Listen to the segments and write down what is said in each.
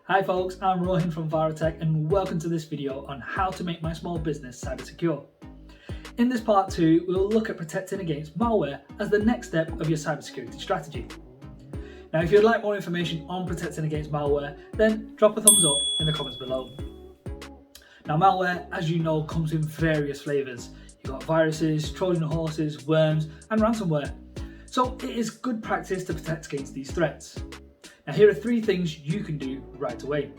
Hi folks, I'm Rohin from Virotech and welcome to this video on how to make my small business cyber secure. In this part 2, we'll look at protecting against malware as the next step of your cybersecurity strategy. Now if you'd like more information on protecting against malware, then drop a thumbs up in the comments below. Now malware, as you know, comes in various flavours. You've got viruses, Trojan horses, worms and ransomware. So it is good practice to protect against these threats. Now here are 3 things you can do right away.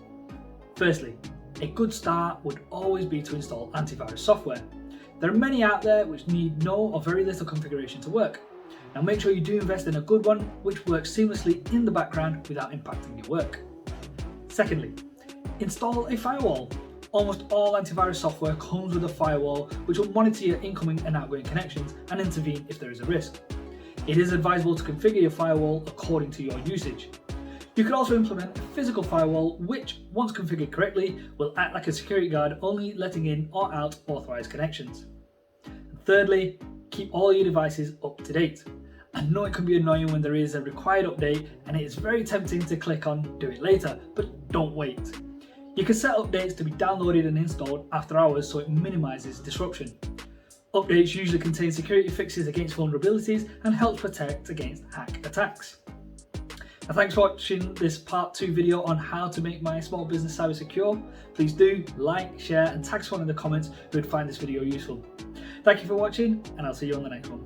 Firstly, a good start would always be to install antivirus software. There are many out there which need no or very little configuration to work. Now make sure you do invest in a good one which works seamlessly in the background without impacting your work. Secondly, install a firewall. Almost all antivirus software comes with a firewall which will monitor your incoming and outgoing connections and intervene if there is a risk. It is advisable to configure your firewall according to your usage. You could also implement a physical firewall which, once configured correctly, will act like a security guard, only letting in or out authorized connections. And thirdly, keep all your devices up to date. I know it can be annoying when there is a required update and it is very tempting to click on do it later, but don't wait. You can set updates to be downloaded and installed after hours so it minimizes disruption. Updates usually contain security fixes against vulnerabilities and help protect against hack attacks. Now, thanks for watching this part 2 video on how to make my small business cyber secure. Please do like, share and tag someone in the comments who would find this video useful. Thank you for watching and I'll see you on the next one.